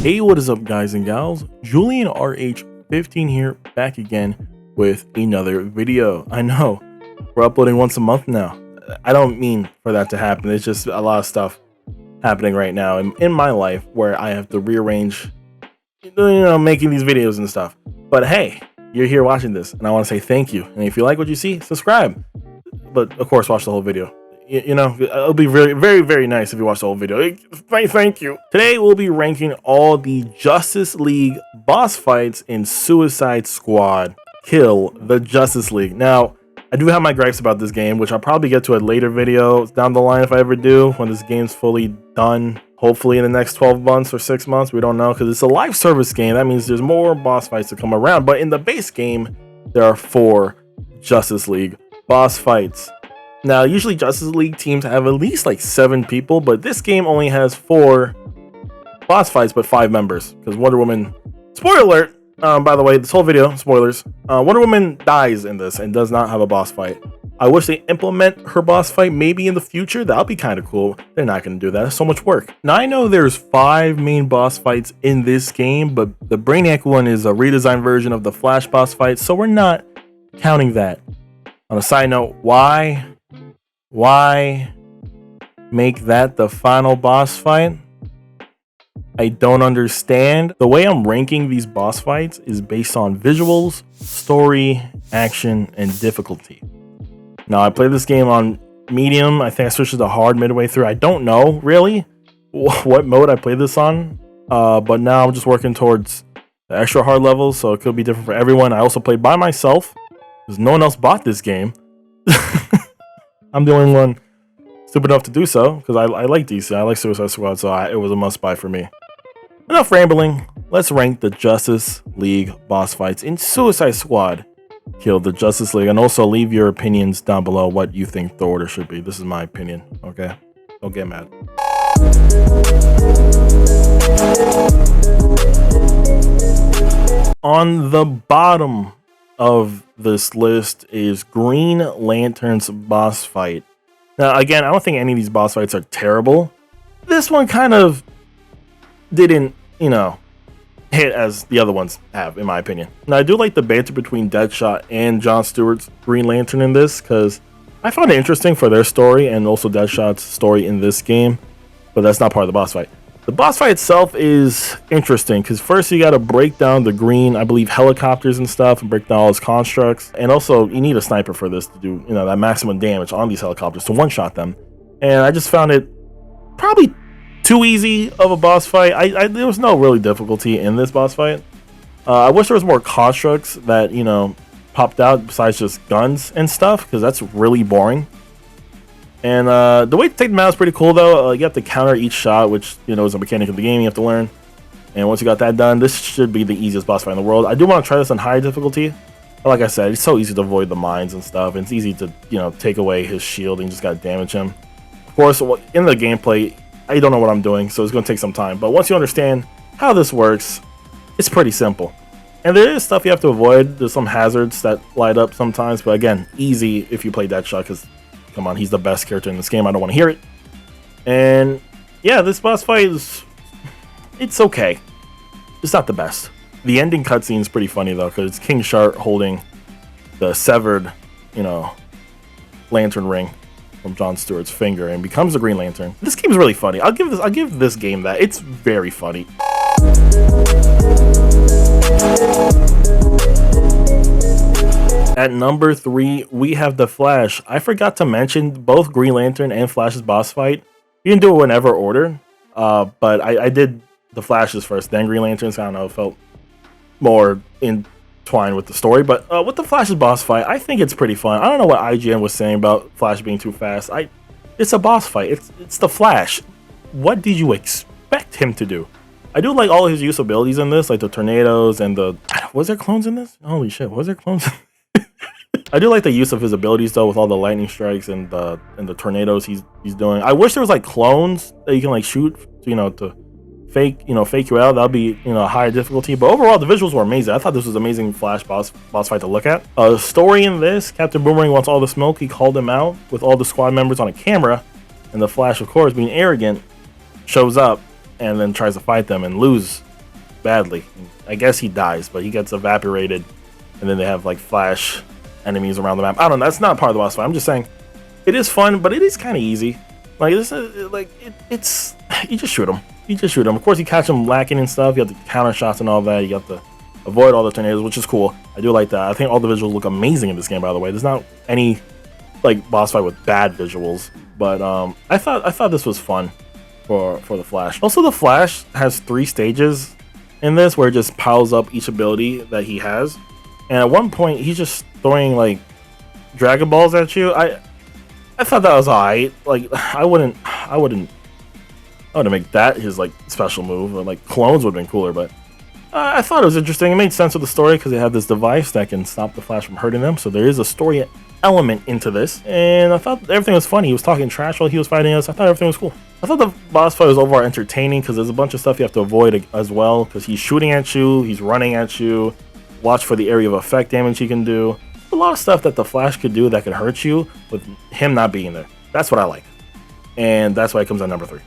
Hey, what is up, guys and gals? Julian RH15 here, back again with another video. I know we're uploading once a month now. I don't mean for that to happen. It's just a lot of stuff happening right now in my life where I have to rearrange, making these videos and stuff. But hey, you're here watching this, and I want to say thank you. And if you like what you see, subscribe. But of course, watch the whole video. It'll be very, very, very nice if you watch the whole video. Thank you. Today, we'll be ranking all the Justice League boss fights in Suicide Squad. Kill the Justice League. Now, I do have my gripes about this game, which I'll probably get to a later video down the line if I ever do, when this game's fully done. Hopefully in the next 12 months or 6 months. We don't know, because it's a live service game. That means there's more boss fights to come around. But in the base game, there are 4 Justice League boss fights. Now, usually Justice League teams have at least like 7 people, but this game only has 4 boss fights, but 5 members. Because Wonder Woman, spoiler alert, by the way, this whole video, spoilers, Wonder Woman dies in this and does not have a boss fight. I wish they implement her boss fight maybe in the future. That'll be kind of cool. They're not going to do that. That's so much work. Now, I know there's 5 main boss fights in this game, but the Brainiac one is a redesigned version of the Flash boss fight, so we're not counting that. On a side note, why make that the final boss fight? I don't understand. The way I'm ranking these boss fights is based on visuals, story, action, and difficulty. Now, I played this game on medium. I think I switched to hard midway through. I don't know really what mode I played this on, but now I'm just working towards the extra hard levels, so it could be different for everyone. I also played by myself because no one else bought this game. I'm the only one stupid enough to do so, because I like DC. I like Suicide Squad, so it was a must-buy for me. Enough rambling. Let's rank the Justice League boss fights in Suicide Squad. Kill the Justice League. And also leave your opinions down below what you think the order should be. This is my opinion, okay? Don't get mad. On the bottom of this list is Green Lantern's boss fight. Now, again, I don't think any of these boss fights are terrible. This one kind of didn't, hit as the other ones have, in my opinion. Now, I do like the banter between Deadshot and John Stewart's Green Lantern in this, because I found it interesting for their story and also Deadshot's story in this game, but that's not part of the boss fight. The boss fight itself is interesting because first you got to break down the green, I believe, helicopters and stuff, and break down all his constructs. And also you need a sniper for this to do, that maximum damage on these helicopters to one-shot them. And I just found it probably too easy of a boss fight. There was no really difficulty in this boss fight. I wish there was more constructs that, popped out besides just guns and stuff, because that's really boring. And the way to take them out is pretty cool, though. You have to counter each shot, which, is a mechanic of the game you have to learn. And once you got that done, this should be the easiest boss fight in the world. I do want to try this on higher difficulty. But like I said, it's so easy to avoid the mines and stuff. And it's easy to, take away his shield and you just got to damage him. Of course, in the gameplay, I don't know what I'm doing, so it's going to take some time. But once you understand how this works, it's pretty simple. And there is stuff you have to avoid. There's some hazards that light up sometimes. But again, easy if you play Deadshot, because come on, he's the best character in this game. I don't want to hear it. And yeah, this boss fight it's okay. It's not the best. The ending cutscene is pretty funny though, because it's King Shark holding the severed, lantern ring from John Stewart's finger and becomes the Green Lantern. This game is really funny. I'll give this game that. It's very funny. At number 3, we have the Flash. I forgot to mention both Green Lantern and Flash's boss fight. You can do it whenever order, but I did the Flash's first, then Green Lantern's. I don't know, it felt more entwined with the story. But with the Flash's boss fight, I think it's pretty fun. I don't know what IGN was saying about Flash being too fast. It's a boss fight. It's the Flash. What did you expect him to do? I do like all his use abilities in this, like the tornadoes and the... Was there clones in this? Holy shit, was there clones? I do like the use of his abilities though, with all the lightning strikes and the tornadoes he's doing. I wish there was like clones that you can like shoot, to fake you out. That'll be higher difficulty. But overall, the visuals were amazing. I thought this was an amazing Flash boss fight to look at. Story in this: Captain Boomerang wants all the smoke. He called him out with all the squad members on a camera, and the Flash, of course, being arrogant, shows up and then tries to fight them and lose badly. I guess he dies, but he gets evaporated, and then they have like Flash enemies around the map. I don't know. That's not part of the boss fight. I'm just saying it is fun, but it is kind of easy. Like this, it's you just shoot him. You just shoot him. Of course, you catch him lacking and stuff. You have the counter shots and all that. You have to avoid all the tornadoes, which is cool. I do like that. I think all the visuals look amazing in this game. By the way, there's not any like boss fight with bad visuals, but I thought this was fun for the Flash. Also, the Flash has 3 stages in this where it just piles up each ability that he has, and at one point he's just throwing like Dragon Balls at you. I thought that was alright. Like I wouldn't make that his like special move. Or, like clones would have been cooler, but I thought it was interesting. It made sense with the story because they have this device that can stop the Flash from hurting them. So there is a story element into this, and I thought everything was funny. He was talking trash while he was fighting us. I thought everything was cool. I thought the boss fight was overall entertaining because there's a bunch of stuff you have to avoid as well, because he's shooting at you, he's running at you. Watch for the area of effect damage he can do. A lot of stuff that the Flash could do that could hurt you with him not being there. That's what I like, and that's why it comes at number 3.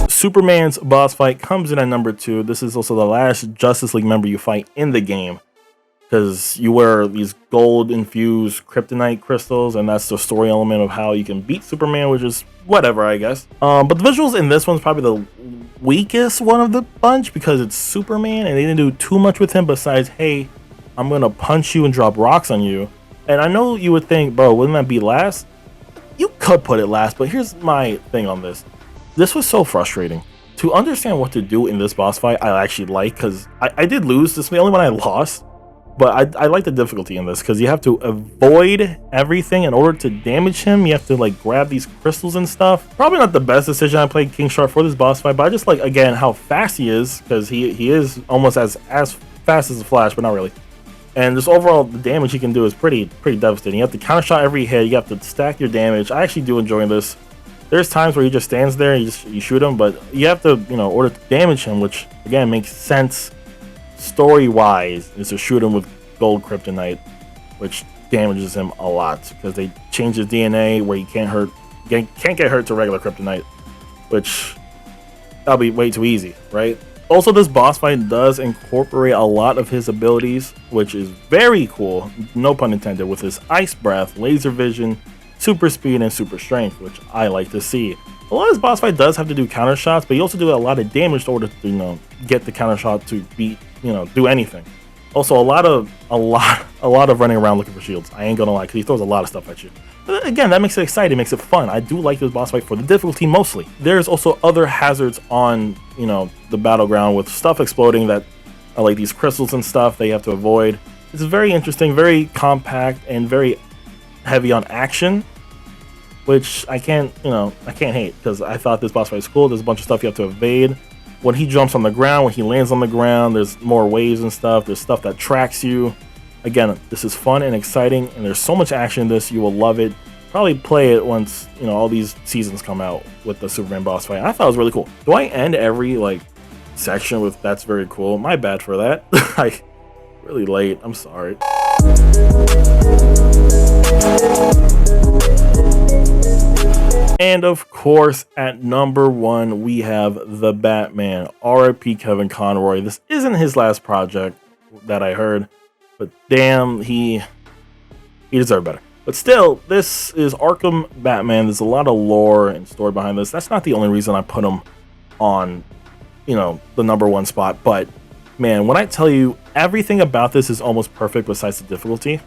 Superman's boss fight comes in at number 2. This is also the last Justice League member you fight in the game, because you wear these gold infused kryptonite crystals, and that's the story element of how you can beat Superman, which is whatever, I guess. But the visuals in this one's probably the weakest one of the bunch because it's Superman and they didn't do too much with him besides, hey, I'm gonna punch you and drop rocks on you. And I know you would think, bro, wouldn't that be last? You could put it last, but here's my thing on this. This was so frustrating. To understand what to do in this boss fight, I actually like, because I did lose. This is the only one I lost, but I like the difficulty in this, because you have to avoid everything in order to damage him. You have to like grab these crystals and stuff. Probably not the best decision I played King Shark for this boss fight, but I just like, again, how fast he is, because he is almost as fast as the Flash, but not really. And just overall, the damage he can do is pretty devastating. You have to counter shot every hit. You have to stack your damage. I actually do enjoy this. There's times where he just stands there and you shoot him, but you have to, order to damage him, which again makes sense story-wise, is to shoot him with gold kryptonite, which damages him a lot because they change his DNA where he can't get hurt to regular kryptonite, which that'll be way too easy, right? Also, this boss fight does incorporate a lot of his abilities, which is very cool, no pun intended, with his ice breath, laser vision, super speed, and super strength, which I like to see. A lot of this boss fight does have to do counter shots, but you also do a lot of damage in order to, get the counter shot to beat, do anything. Also, a lot of running around looking for shields. I ain't gonna lie, because he throws a lot of stuff at you. But again, that makes it exciting, makes it fun. I do like this boss fight for the difficulty mostly. There's also other hazards on, the battleground with stuff exploding that are like these crystals and stuff that you have to avoid. It's very interesting, very compact, and very heavy on action, which I can't hate, because I thought this boss fight was cool. There's a bunch of stuff you have to evade. When he jumps on the ground, when he lands on the ground, there's more waves and stuff. There's stuff that tracks you. Again, this is fun and exciting, and there's so much action in this. You will love it. Probably play it once, all these seasons come out with the Superman boss fight. I thought it was really cool. Do I end every, section with "that's very cool"? My bad for that. Really late. I'm sorry. And of course, at number 1, we have The Batman, R.I.P. Kevin Conroy. This isn't his last project that I heard, but damn, he deserved better. But still, this is Arkham Batman. There's a lot of lore and story behind this. That's not the only reason I put him on, the number 1 spot. But man, when I tell you, everything about this is almost perfect besides the difficulty.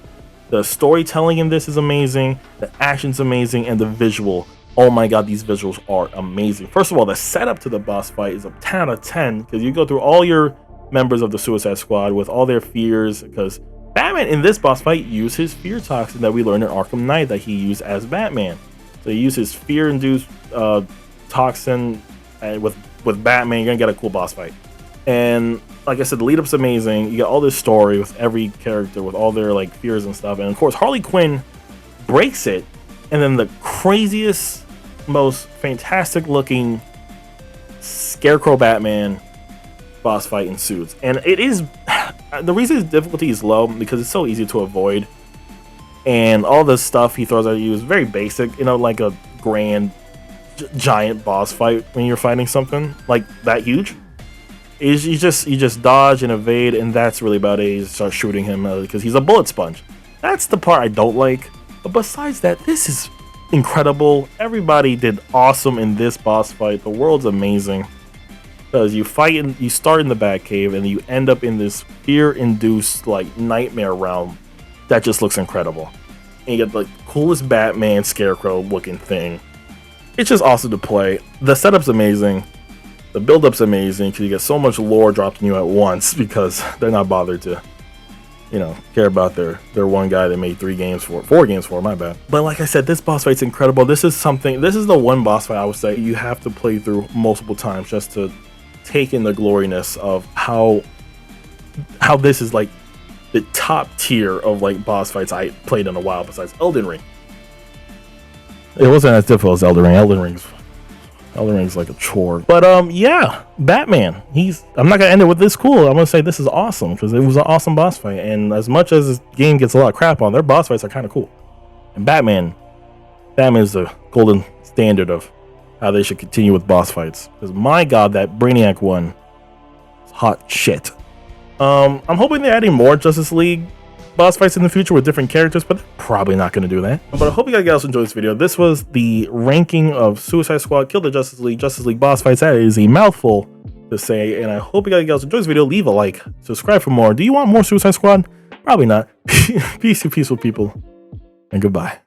The storytelling in this is amazing, the action's amazing, and the visual. Oh my god, these visuals are amazing. First of all, the setup to the boss fight is a 10 out of 10, because you go through all your members of the Suicide Squad with all their fears, because Batman in this boss fight used his fear toxin that we learned in Arkham Knight that he used as Batman. So he used his fear-induced toxin, and with Batman, you're gonna get a cool boss fight. And like I said, the lead-up's amazing. You get all this story with every character, with all their fears and stuff. And of course, Harley Quinn breaks it, and then the craziest, most fantastic-looking Scarecrow Batman boss fight ensues. And it is the reason his difficulty is low because it's so easy to avoid, and all the stuff he throws at you is very basic. Like a grand giant boss fight when you're fighting something like that huge. Is you just dodge and evade, and that's really about it. You start shooting him because he's a bullet sponge. That's the part I don't like. But besides that, this is incredible. Everybody did awesome in this boss fight. The world's amazing because you start in the Batcave and you end up in this fear-induced like nightmare realm that just looks incredible. And you get like the coolest Batman Scarecrow looking thing. It's just awesome to play. The setup's amazing. The build-up's amazing because you get so much lore dropped in you at once because they're not bothered to, you know, care about their one guy that made 4 games for, my bad. But like I said, this boss fight's incredible. This is the one boss fight I would say you have to play through multiple times just to take in the gloriness of how this is like the top tier of like boss fights I played in a while besides Elden Ring. It wasn't as difficult as Elden Ring. Elden Ring's like a chore. But yeah, Batman. I'm not gonna end it with this cool. I'm gonna say this is awesome because it was an awesome boss fight. And as much as this game gets a lot of crap on, their boss fights are kind of cool. And Batman is the golden standard of how they should continue with boss fights. Because my god, that Brainiac one is hot shit. I'm hoping they're adding more Justice League boss fights in the future with different characters, but they're probably not going to do that. But I hope you guys enjoyed this video. This was the ranking of Suicide Squad Kill the Justice League boss fights. That is a mouthful to say, and I hope you guys enjoyed this video. Leave a like, subscribe for more. Do you want more Suicide Squad? Probably not. Peace to peaceful people, and goodbye.